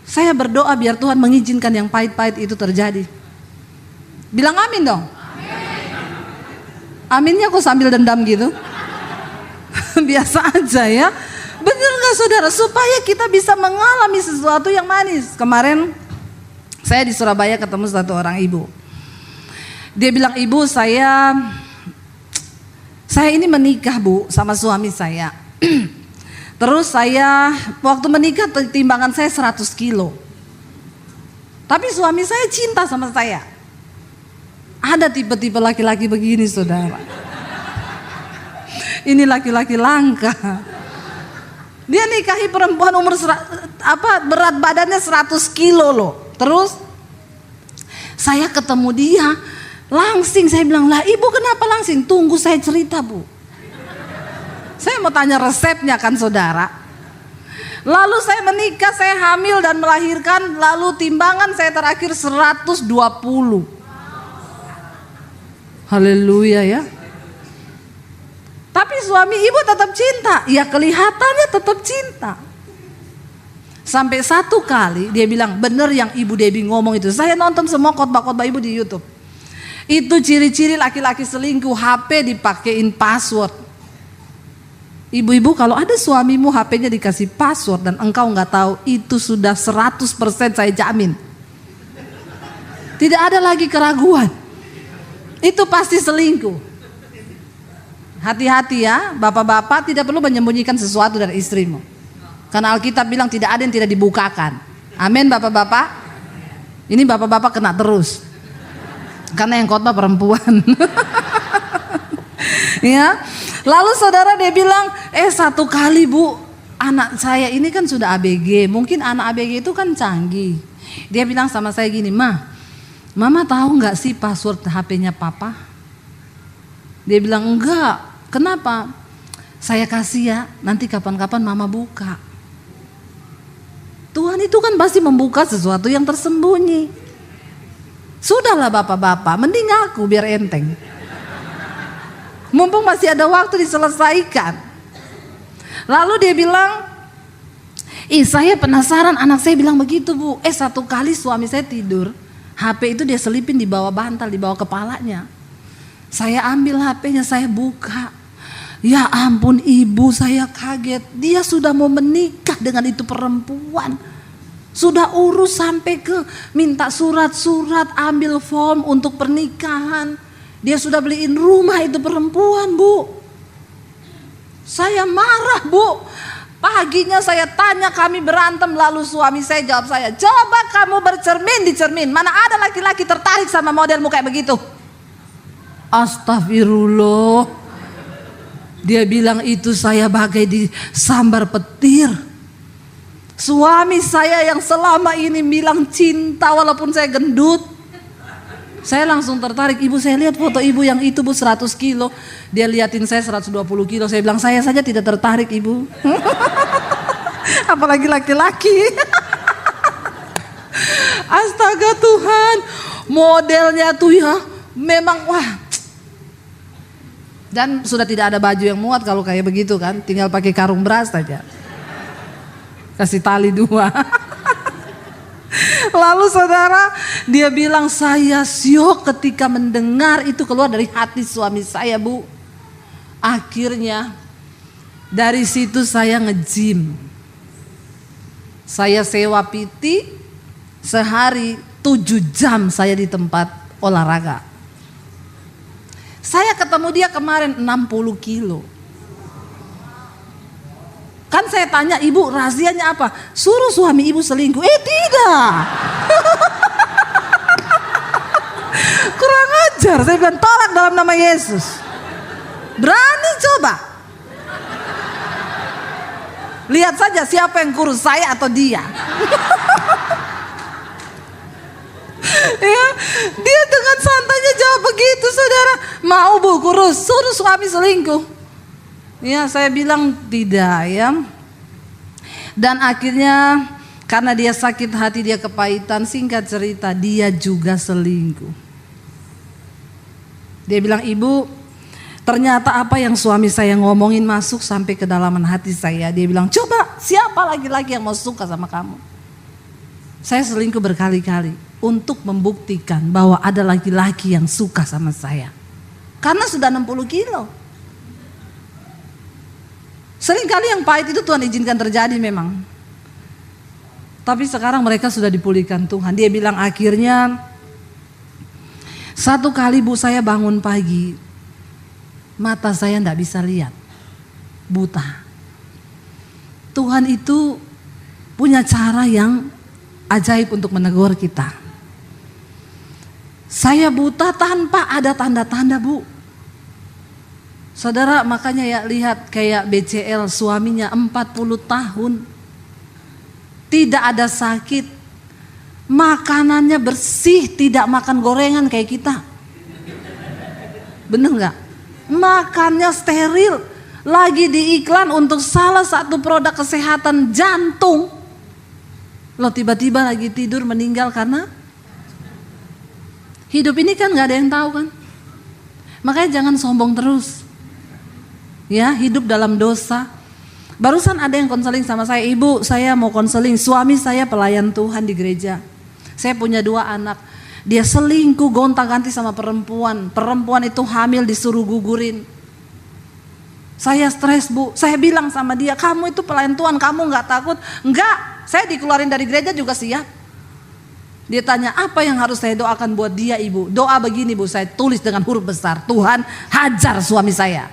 Speaker 1: Saya berdoa biar Tuhan mengizinkan yang pahit-pahit itu terjadi. Bilang amin dong. Aminnya kok sambil dendam gitu. Biasa aja ya. Bener gak saudara? Supaya kita bisa mengalami sesuatu yang manis. Kemarin saya di Surabaya ketemu satu orang ibu. Dia bilang, ibu saya ini menikah Bu sama suami saya. Terus saya waktu menikah timbangan saya 100 kilo. Tapi suami saya cinta sama saya. Ada tipe-tipe laki-laki begini saudara. Ini laki-laki langka. Dia nikahi perempuan berat badannya 100 kilo loh. Terus saya ketemu dia langsing, saya bilang, lah ibu kenapa langsing? Tunggu saya cerita Bu. Saya mau tanya resepnya kan saudara. Lalu saya menikah, saya hamil dan melahirkan. Lalu timbangan saya terakhir 120. Haleluya ya. Tapi suami ibu tetap cinta. Ya kelihatannya tetap cinta. Sampai satu kali dia bilang, bener yang Ibu Debbie ngomong itu. Saya nonton semua khotbah-khotbah ibu di YouTube. Itu ciri-ciri laki-laki selingkuh, HP dipakein password. Ibu-ibu kalau ada suamimu HP-nya dikasih password dan engkau nggak tahu, itu sudah 100% saya jamin. Tidak ada lagi keraguan. Itu pasti selingkuh. Hati-hati ya, bapak-bapak tidak perlu menyembunyikan sesuatu dari istrimu. Karena Alkitab bilang tidak ada yang tidak dibukakan. Amin bapak-bapak. Ini bapak-bapak kena terus. Karena yang khotbah perempuan. Ya. Lalu saudara dia bilang, satu kali Bu, anak saya ini kan sudah ABG. Mungkin anak ABG itu kan canggih. Dia bilang sama saya gini, Mama tahu nggak sih password HP-nya Papa? Dia bilang enggak. Kenapa? Saya kasih ya, nanti kapan-kapan Mama buka. Tuhan itu kan pasti membuka sesuatu yang tersembunyi. Sudahlah bapak-bapak, mending aku biar enteng. Mumpung masih ada waktu diselesaikan. Lalu dia bilang, saya penasaran, anak saya bilang begitu Bu. Satu kali suami saya tidur, HP itu dia selipin di bawah bantal, di bawah kepalanya. Saya ambil HP-nya, saya buka. Ya ampun ibu, saya kaget. Dia sudah mau menikah dengan itu perempuan. Sudah urus sampai ke minta surat-surat, ambil form untuk pernikahan. Dia sudah beliin rumah itu perempuan Bu. Saya marah Bu. Paginya saya tanya, kami berantem. Lalu suami saya jawab saya, coba kamu bercermin di cermin. Mana ada laki-laki tertarik sama modelmu kayak begitu? Astagfirullah. Dia bilang itu saya bagai disambar petir. Suami saya yang selama ini bilang cinta walaupun saya gendut. Saya langsung tertarik. Ibu saya lihat foto ibu yang itu Bu 100 kilo. Dia liatin saya 120 kilo. Saya bilang saya saja tidak tertarik ibu. Apalagi laki-laki. Astaga Tuhan. Modelnya tuh ya memang wah. Dan sudah tidak ada baju yang muat kalau kayak begitu kan. Tinggal pakai karung beras saja. Kasih tali 2. Lalu saudara, dia bilang saya syok ketika mendengar itu keluar dari hati suami saya Bu. Akhirnya dari situ saya nge-gym. Saya sewa PT, sehari 7 jam saya di tempat olahraga. Saya ketemu dia kemarin 60 kilo. Kan saya tanya, ibu rahasianya apa? Suruh suami ibu selingkuh. Tidak. Kurang ajar. Saya bilang tolak dalam nama Yesus. Berani coba. Lihat saja siapa yang kurus, saya atau dia. Ya, dia dengan santainya jawab begitu saudara. Mau Bu kurus, suruh suami selingkuh. Ya saya bilang tidak ya. Dan akhirnya Karena dia sakit hati, dia kepahitan, singkat cerita dia juga selingkuh. Dia bilang, ibu, ternyata apa yang suami saya ngomongin masuk sampai ke dalaman hati saya. Dia bilang, coba siapa laki-laki yang mau suka sama kamu? Saya selingkuh berkali-kali untuk membuktikan bahwa ada laki-laki yang suka sama saya. Karena sudah 60 kilo. Seringkali yang pahit itu Tuhan izinkan terjadi memang. Tapi sekarang mereka sudah dipulihkan Tuhan. Dia bilang akhirnya, satu kali bu saya bangun pagi, mata saya tidak bisa lihat, buta. Tuhan itu punya cara yang ajaib untuk menegur kita. Saya buta tanpa ada tanda-tanda bu. Saudara, makanya ya lihat kayak BCL, suaminya 40 tahun. Tidak ada sakit. Makanannya bersih, tidak makan gorengan kayak kita. Bener gak? Makannya steril. Lagi di iklan untuk salah satu produk kesehatan jantung. Loh, tiba-tiba lagi tidur meninggal karena hidup ini kan gak ada yang tahu kan. Makanya jangan sombong terus. Ya, hidup dalam dosa. Barusan ada yang konseling sama saya, ibu saya mau konseling, suami saya pelayan Tuhan di gereja. Saya punya 2 anak, dia selingkuh gonta-ganti sama perempuan. Perempuan itu hamil disuruh gugurin. Saya stres bu, saya bilang sama dia, kamu itu pelayan Tuhan, kamu gak takut? Enggak, saya dikeluarin dari gereja juga siap. Dia tanya, apa yang harus saya doakan buat dia ibu? Doa begini bu, saya tulis dengan huruf besar, Tuhan hajar suami saya.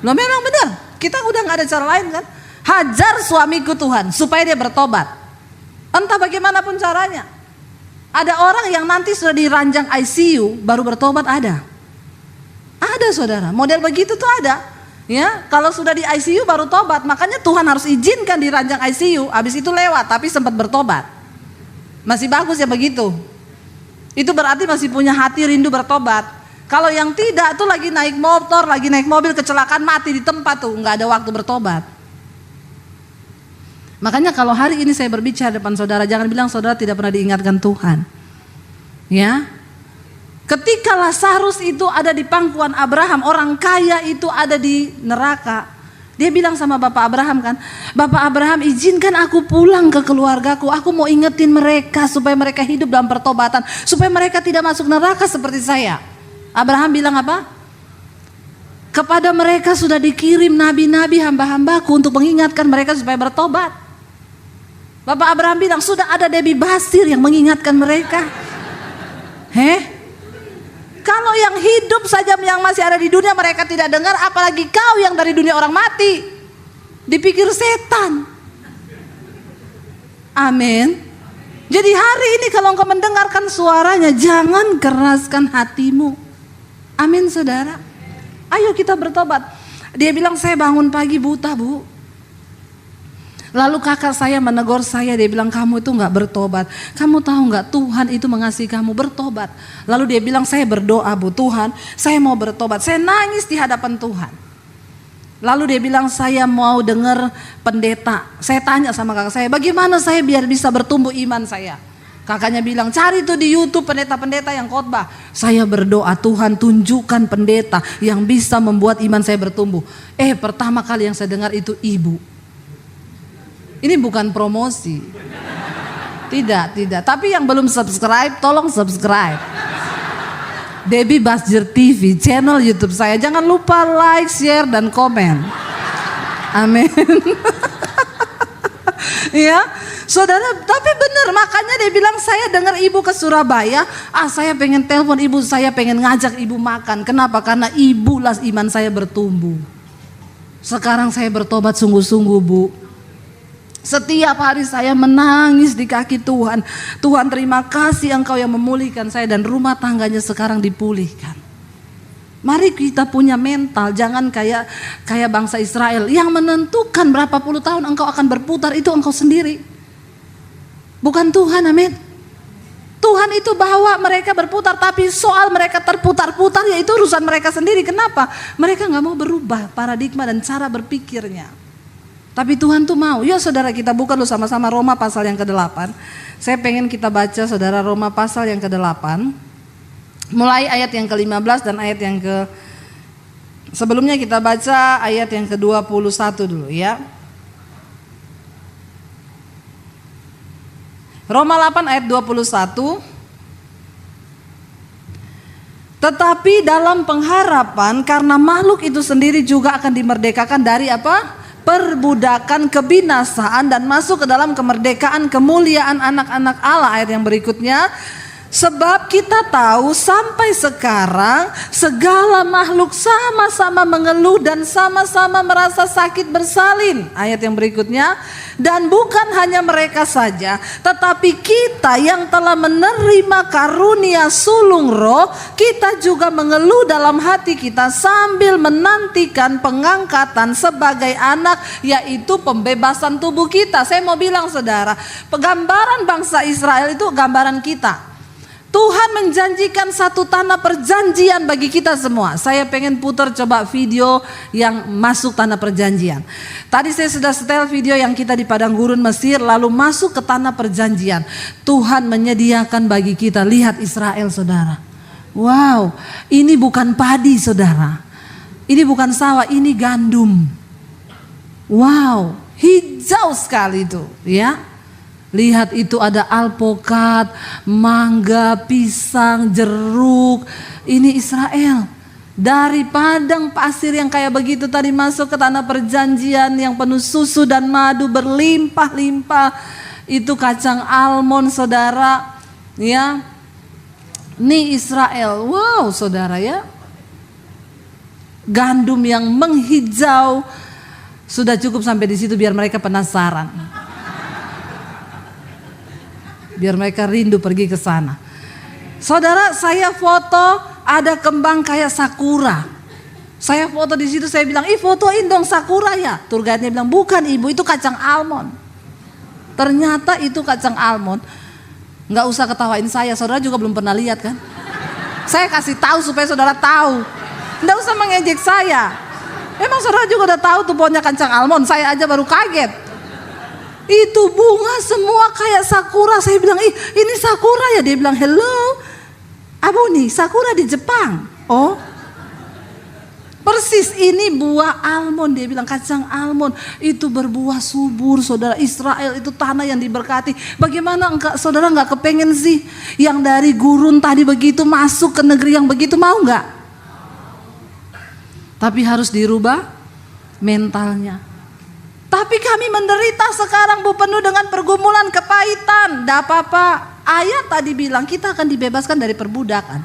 Speaker 1: Loh memang benar, kita udah gak ada cara lain kan. Hajar suamiku Tuhan, supaya dia bertobat. Entah bagaimanapun caranya. Ada orang yang nanti sudah di ranjang ICU, baru bertobat ada. Ada saudara, model begitu tuh ada. Ya, kalau sudah di ICU baru tobat, makanya Tuhan harus izinkan di ranjang ICU, habis itu lewat, tapi sempat bertobat. Masih bagus ya begitu. Itu berarti masih punya hati rindu bertobat. Kalau yang tidak tuh lagi naik motor, lagi naik mobil, kecelakaan mati di tempat tuh, nggak ada waktu bertobat. Makanya kalau hari ini saya berbicara depan saudara, jangan bilang saudara tidak pernah diingatkan Tuhan. Ya, ketika Lazarus itu ada di pangkuan Abraham, orang kaya itu ada di neraka. Dia bilang sama Bapak Abraham kan, Bapak Abraham izinkan aku pulang ke keluargaku, aku mau ingetin mereka supaya mereka hidup dalam pertobatan, supaya mereka tidak masuk neraka seperti saya. Abraham bilang apa? Kepada mereka sudah dikirim nabi-nabi hamba-hambaku untuk mengingatkan mereka supaya bertobat. Bapak Abraham bilang sudah ada Debbie Basir yang mengingatkan mereka. Kalau yang hidup saja yang masih ada di dunia mereka tidak dengar, apalagi kau yang dari dunia orang mati. Dipikir setan. Amin. Jadi hari ini kalau engkau mendengarkan suaranya, jangan keraskan hatimu. Amin saudara. Ayo kita bertobat. Dia bilang saya bangun pagi buta bu. Lalu kakak saya menegur saya, dia bilang kamu itu gak bertobat. Kamu tahu gak Tuhan itu mengasihi kamu, bertobat. Lalu dia bilang saya berdoa bu, Tuhan saya mau bertobat. Saya nangis di hadapan Tuhan. Lalu dia bilang saya mau dengar pendeta. Saya tanya sama kakak saya, bagaimana saya biar bisa bertumbuh iman saya. Kakaknya bilang cari tuh di YouTube pendeta-pendeta yang khotbah. Saya berdoa Tuhan tunjukkan pendeta yang bisa membuat iman saya bertumbuh. Pertama kali yang saya dengar itu ibu. Ini bukan promosi. Tidak. Tapi yang belum subscribe tolong subscribe. Debbie Basir TV, channel YouTube saya. Jangan lupa like, share dan komen. Amin. Ya, saudara, tapi benar makanya dia bilang saya dengar ibu ke Surabaya, saya pengen telepon ibu, saya pengen ngajak ibu makan. Kenapa? Karena ibulah iman saya bertumbuh. Sekarang saya bertobat sungguh-sungguh bu. Setiap hari saya menangis di kaki Tuhan. Tuhan terima kasih engkau yang memulihkan saya dan rumah tangganya sekarang dipulihkan. Mari kita punya mental, jangan kayak bangsa Israel yang menentukan berapa puluh tahun engkau akan berputar, itu engkau sendiri. Bukan Tuhan, amin. Tuhan itu bawa mereka berputar, tapi soal mereka terputar-putar ya itu urusan mereka sendiri. Kenapa? Mereka gak mau berubah paradigma dan cara berpikirnya. Tapi Tuhan tuh mau. Ya saudara, kita buka dulu sama-sama Roma pasal yang ke-8. Saya pengen kita baca saudara Roma pasal yang ke-8. Mulai ayat yang ke-15 dan ayat yang sebelumnya kita baca ayat yang ke-21 dulu ya. Roma 8 ayat 21. Tetapi dalam pengharapan karena makhluk itu sendiri juga akan dimerdekakan dari apa? Perbudakan kebinasaan dan masuk ke dalam kemerdekaan kemuliaan anak-anak Allah. Ayat yang berikutnya. Sebab kita tahu sampai sekarang segala makhluk sama-sama mengeluh dan sama-sama merasa sakit bersalin. Ayat yang berikutnya. Dan bukan hanya mereka saja, tetapi kita yang telah menerima karunia sulung roh, kita juga mengeluh dalam hati kita sambil menantikan pengangkatan sebagai anak, yaitu pembebasan tubuh kita. Saya mau bilang saudara, penggambaran bangsa Israel itu gambaran kita. Tuhan menjanjikan satu tanah perjanjian bagi kita semua. Saya pengen putar coba video yang masuk tanah perjanjian. Tadi saya sudah setel video yang kita di padang gurun Mesir lalu masuk ke tanah perjanjian. Tuhan menyediakan bagi kita, lihat Israel saudara. Wow, ini bukan padi saudara. Ini bukan sawah, ini gandum. Wow, hijau sekali itu ya. Lihat itu ada alpukat, mangga, pisang, jeruk. Ini Israel. Dari padang pasir yang kayak begitu tadi masuk ke tanah perjanjian yang penuh susu dan madu berlimpah-limpah. Itu kacang almond saudara. Ya. Ini Israel. Wow saudara ya. Gandum yang menghijau. Sudah cukup sampai di situ biar mereka penasaran. Biar mereka rindu pergi ke sana. Saudara, saya foto ada kembang kayak sakura. Saya foto di situ, saya bilang, fotoin dong sakura ya. Tour guide-nya bilang, bukan ibu, itu kacang almond. Ternyata itu kacang almond. Nggak usah ketawain saya, saudara juga belum pernah lihat kan? Saya kasih tahu supaya saudara tahu. Nggak usah mengejek saya. Emang saudara juga udah tahu tuh pohonnya kacang almond, saya aja baru kaget. Itu bunga semua kayak sakura. Saya bilang, ini sakura ya? Dia bilang, hello, abu nih sakura di Jepang. Oh, persis ini buah almond. Dia bilang kacang almond itu berbuah subur saudara. Israel itu tanah yang diberkati. Bagaimana saudara nggak kepengen sih yang dari gurun tadi begitu masuk ke negeri yang begitu, mau nggak? Tapi harus dirubah mentalnya. Tapi kami menderita sekarang Bu, penuh dengan pergumulan, kepahitan. Tidak apa-apa. Ayat tadi bilang kita akan dibebaskan dari perbudakan.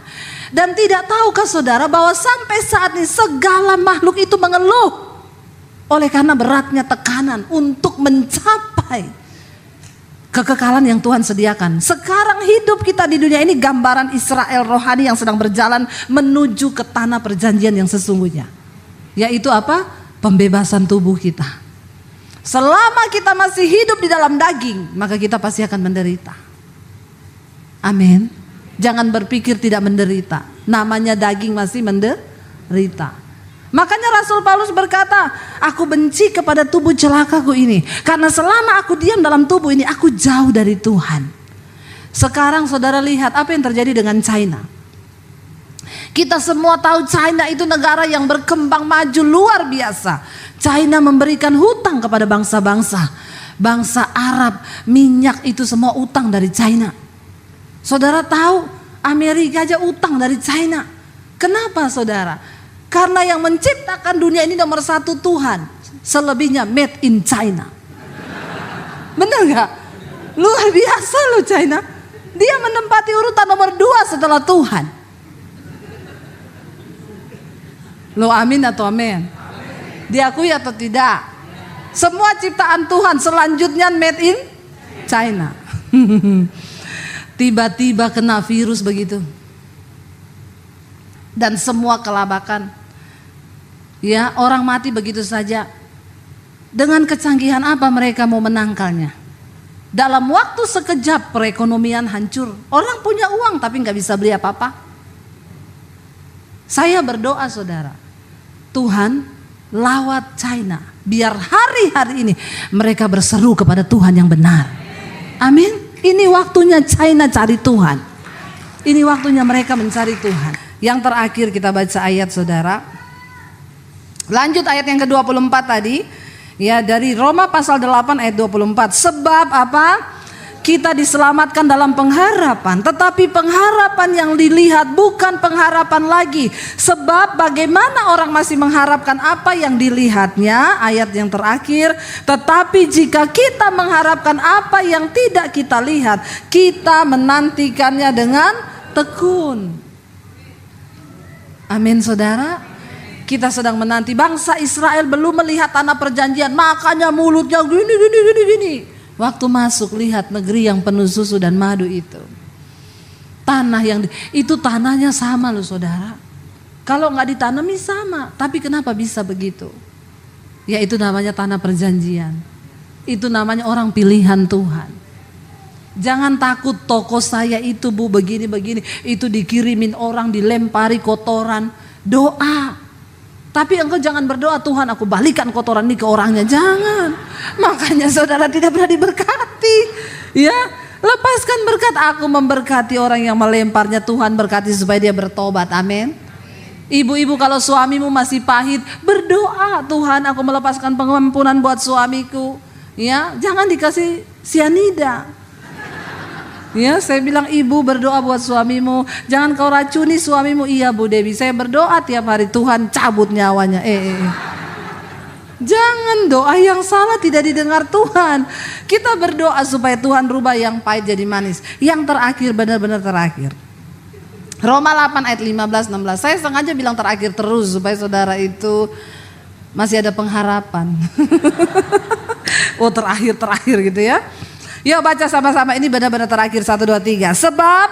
Speaker 1: Dan tidak tahukah saudara bahwa sampai saat ini segala makhluk itu mengeluh. Oleh karena beratnya tekanan untuk mencapai kekekalan yang Tuhan sediakan. Sekarang hidup kita di dunia ini gambaran Israel rohani yang sedang berjalan menuju ke tanah perjanjian yang sesungguhnya. Yaitu apa? Pembebasan tubuh kita. Selama kita masih hidup di dalam daging, maka kita pasti akan menderita. Amin. Jangan berpikir tidak menderita. Namanya daging masih menderita. Makanya Rasul Paulus berkata, aku benci kepada tubuh celakaku ini. Karena selama aku diam dalam tubuh ini, aku jauh dari Tuhan. Sekarang saudara lihat apa yang terjadi dengan China. Kita semua tahu China itu negara yang berkembang maju luar biasa. China memberikan hutang kepada bangsa-bangsa. Bangsa Arab, minyak itu semua utang dari China. Saudara tahu Amerika aja utang dari China. Kenapa saudara? Karena yang menciptakan dunia ini nomor satu Tuhan. Selebihnya made in China. Benar gak? Luar biasa loh China. Dia menempati urutan nomor 2 setelah Tuhan. Lo amin atau amin? Diakui atau tidak? Semua ciptaan Tuhan selanjutnya made in China. Tiba-tiba kena virus begitu. Dan semua kelabakan. Ya, orang mati begitu saja. Dengan kecanggihan apa mereka mau menangkalnya? Dalam waktu sekejap perekonomian hancur. Orang punya uang tapi nggak bisa beli apa-apa. Saya berdoa saudara. Tuhan, lawat China. Biar hari-hari ini mereka berseru kepada Tuhan yang benar. Amin. Ini waktunya China cari Tuhan. Ini waktunya mereka mencari Tuhan. Yang terakhir kita baca ayat saudara. Lanjut ayat yang ke-24 tadi. Ya, dari Roma pasal 8 ayat 24. Sebab apa? Kita diselamatkan dalam pengharapan, tetapi pengharapan yang dilihat bukan pengharapan lagi. Sebab bagaimana orang masih mengharapkan apa yang dilihatnya, ayat yang terakhir. Tetapi jika kita mengharapkan apa yang tidak kita lihat, kita menantikannya dengan tekun. Amin saudara. Kita sedang menanti. Bangsa Israel belum melihat tanah perjanjian, makanya mulutnya gini. Waktu masuk lihat negeri yang penuh susu dan madu itu. Tanah yang itu tanahnya sama loh saudara. Kalau nggak ditanami sama. Tapi kenapa bisa begitu? Ya itu namanya tanah perjanjian. Itu namanya orang pilihan Tuhan. Jangan takut toko saya itu bu begini-begini. Itu dikirimin orang, dilempari kotoran. Doa. Tapi engkau jangan berdoa, Tuhan aku balikan kotoran ini ke orangnya. Jangan. Makanya saudara tidak pernah diberkati. Ya, lepaskan berkat. Aku memberkati orang yang melemparnya. Tuhan berkati supaya dia bertobat. Amin. Ibu-ibu kalau suamimu masih pahit, berdoa, Tuhan aku melepaskan pengampunan buat suamiku. Ya, jangan dikasih sianida. Ya, saya bilang ibu berdoa buat suamimu. Jangan kau racuni suamimu. Iya Bu Dewi, saya berdoa tiap hari Tuhan cabut nyawanya. Jangan, doa yang salah tidak didengar Tuhan. Kita berdoa supaya Tuhan rubah yang pahit jadi manis. Yang terakhir, benar-benar terakhir. Roma 8 ayat 15-16. Saya sengaja bilang terakhir terus supaya saudara itu masih ada pengharapan. Oh terakhir gitu ya. Yuk baca sama-sama, ini benar-benar terakhir. 1, 2, 3. Sebab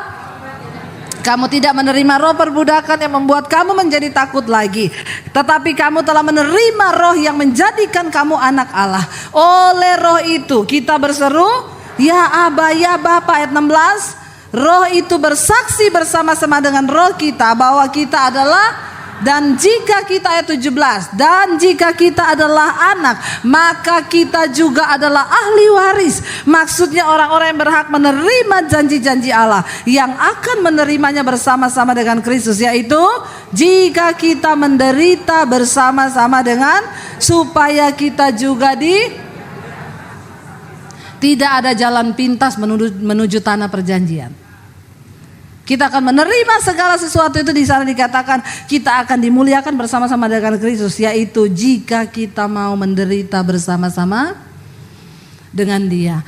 Speaker 1: kamu tidak menerima roh perbudakan yang membuat kamu menjadi takut lagi. Tetapi kamu telah menerima roh yang menjadikan kamu anak Allah. Oleh roh itu kita berseru, ya Aba, ya Bapa. Ayat 16. Roh itu bersaksi bersama-sama dengan roh kita bahwa kita adalah. Dan jika kita ayat 17, dan jika kita adalah anak, maka kita juga adalah ahli waris. Maksudnya orang-orang yang berhak menerima janji-janji Allah, yang akan menerimanya bersama-sama dengan Kristus, yaitu jika kita menderita bersama-sama dengan, supaya kita juga tidak ada jalan pintas menuju tanah perjanjian. Kita akan menerima segala sesuatu itu. Di sana dikatakan kita akan dimuliakan bersama-sama dengan Kristus, yaitu jika kita mau menderita bersama-sama dengan Dia.